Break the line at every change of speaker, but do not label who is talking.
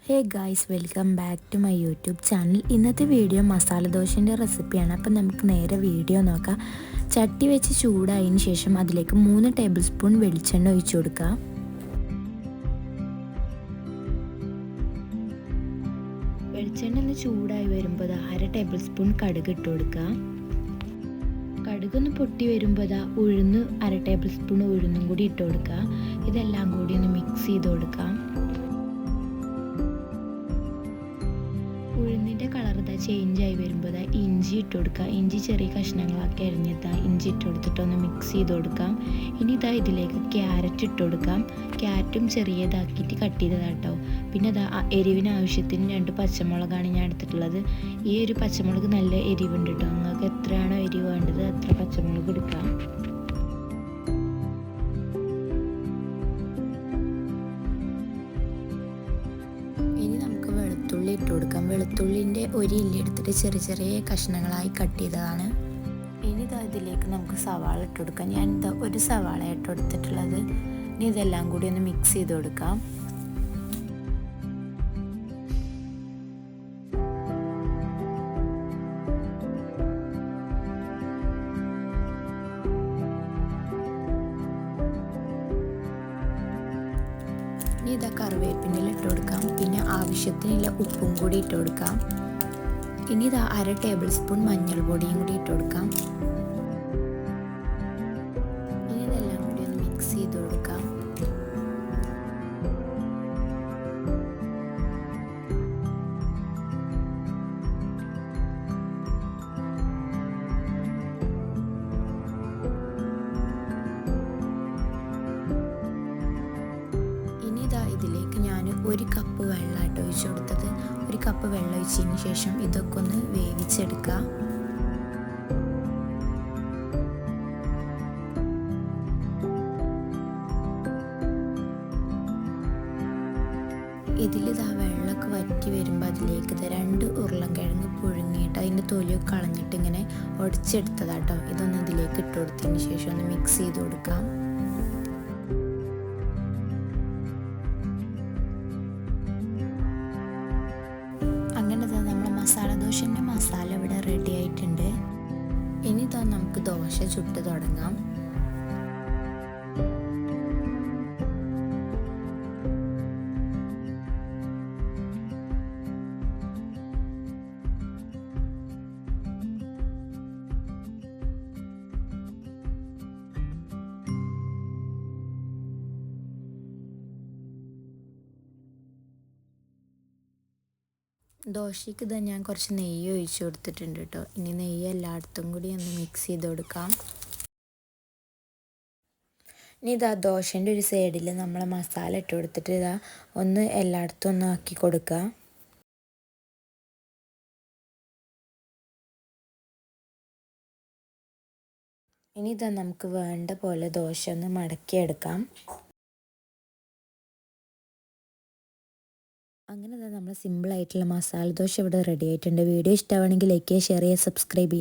Hey guys, welcome back to my YouTube channel. ഇന്നത്തെ video masala ദോശൻ്റെ റെസിപ്പിയാണ്. അപ്പം നമുക്ക് നേരെ വീഡിയോ നോക്കാം. ചട്ടി വെച്ച് ചൂടായതിന് ശേഷം അതിലേക്ക് 3 ടേബിൾ സ്പൂൺ വെളിച്ചെണ്ണ ഒഴിച്ചു കൊടുക്കുക. വെളിച്ചെണ്ണ ഒന്ന് ചൂടായി വരുമ്പോൾ 1/2 ടേബിൾ സ്പൂൺ കടുക് ഇട്ട് കൊടുക്കുക. കടുകൊന്ന് പൊട്ടി വരുമ്പോൾ ഉഴുന്ന് 1/2 ടേബിൾ സ്പൂൺ ഉഴുന്നും കൂടി ഇട്ട് കൊടുക്കുക. ഇതെല്ലാം കൂടി ഒന്ന് മിക്സ് ചെയ്ത് കൊടുക്കാം. ഉഴുന്നിൻ്റെ കളർ ചേഞ്ച് ആയി വരുമ്പോൾ ഇഞ്ചി ഇട്ട് കൊടുക്കുക. ഇഞ്ചി ചെറിയ കഷ്ണങ്ങളാക്കി അരിഞ്ഞിട്ട് ഇഞ്ചി ഇട്ട് കൊടുത്തിട്ടൊന്ന് മിക്സ് ചെയ്ത് കൊടുക്കാം. ഇനി ഇതിലേക്ക് ക്യാരറ്റ് ഇട്ട് കൊടുക്കാം. ക്യാരറ്റും ചെറിയതാക്കിയിട്ട് കട്ട് ചെയ്തതാട്ടോ. പിന്നെ എരിവിന് ആവശ്യത്തിന് 2 പച്ചമുളകാണ് ഞാൻ എടുത്തിട്ടുള്ളത്. ഈ ഒരു പച്ചമുളക് നല്ല എരിവുണ്ട് കേട്ടോ. നിങ്ങൾക്ക് എത്രയാണോ എരിവ് വേണ്ടത് അത്ര പച്ചമുളക് എടുക്കാം. വെളുത്തുള്ളി ഇട്ട് കൊടുക്കാം. വെളുത്തുള്ളിൻ്റെ ഒരു ഇല്ലി എടുത്തിട്ട് ചെറിയ ചെറിയ കഷ്ണങ്ങളായി കട്ട് ചെയ്തതാണ്. ഇനി ഇതിലേക്ക് നമുക്ക് സവാള ഇട്ട് കൊടുക്കാം. ഞാൻ ഒരു സവാള ഇട്ട് കൊടുത്തിട്ടുള്ളത്. ഇനി ഇതെല്ലാം കൂടി ഒന്ന് മിക്സ് ചെയ്ത് കൊടുക്കാം. ഇനി കറിവേപ്പിൻ്റെ ഇട്ട് കൊടുക്കാം. പിന്നെ ആവശ്യത്തിനുള്ള ഉപ്പും കൂടി ഇട്ട് കൊടുക്കാം. ഇനി 1/2 ടേബിൾ സ്പൂൺ മഞ്ഞൾപ്പൊടിയും കൂടി ഇട്ട് കൊടുക്കാം. ഇനി ഇതെല്ലാം കൂടി ഒന്ന് മിക്സ് ചെയ്ത് കൊടുക്കാം. ഇതിലേക്ക് ഞാൻ 1 കപ്പ് വെള്ളമായിട്ട് ഒഴിച്ചു കൊടുത്തത്. 1 കപ്പ് വെള്ളം ഒഴിച്ചതിന് ശേഷം ഇതൊക്കെ ഒന്ന് വേവിച്ചെടുക്കുക. ഇതിൽ വെള്ളമൊക്കെ വറ്റി വരുമ്പോൾ അതിലേക്ക് 2 ഉരുളൻകിഴങ്ങ് പുഴുങ്ങിയിട്ട് അതിൻ്റെ തൊലിയൊക്കെ കളഞ്ഞിട്ട് ഇങ്ങനെ ഉടച്ചെടുത്തതാട്ടോ. ഇതൊന്ന് ഇതിലേക്ക് ഇട്ട് കൊടുത്തതിന് ശേഷം ഒന്ന് മിക്സ് ചെയ്ത് കൊടുക്കാം. അങ്ങനെ നമ്മുടെ മസാല ദോശൻ്റെ മസാല ഇവിടെ റെഡി ആയിട്ടുണ്ട്. ഇനി നമുക്ക് ദോശ ചുട്ട് തുടങ്ങാം. ദോശയ്ക്ക് ഞാൻ കുറച്ച് നെയ്യ് ഒഴിച്ച് കൊടുത്തിട്ടുണ്ട് കേട്ടോ. ഇനി നെയ്യ് എല്ലായിടത്തും കൂടി ഒന്ന് മിക്സ് ചെയ്ത് കൊടുക്കാം. ഇനി ദോശൻ്റെ ഒരു സൈഡിൽ നമ്മൾ മസാല ഇട്ട് കൊടുത്തിട്ട് ഒന്ന് എല്ലായിടത്തും ഒന്ന് ആക്കി കൊടുക്കുക. ഇനി നമുക്ക് വേണ്ട പോലെ ദോശ ഒന്ന് മടക്കിയെടുക്കാം. അങ്ങനെ നമ്മൾ സിമ്പിളായിട്ടുള്ള മസാല ദോശ ഇവിടെ റെഡി ആയിട്ടുണ്ട്. വീഡിയോ ഇഷ്ടമാണെങ്കിൽ ലൈക്ക് ചെയ്യുക, ഷെയർ ചെയ്യുക, സബ്സ്ക്രൈബ് ചെയ്യുക.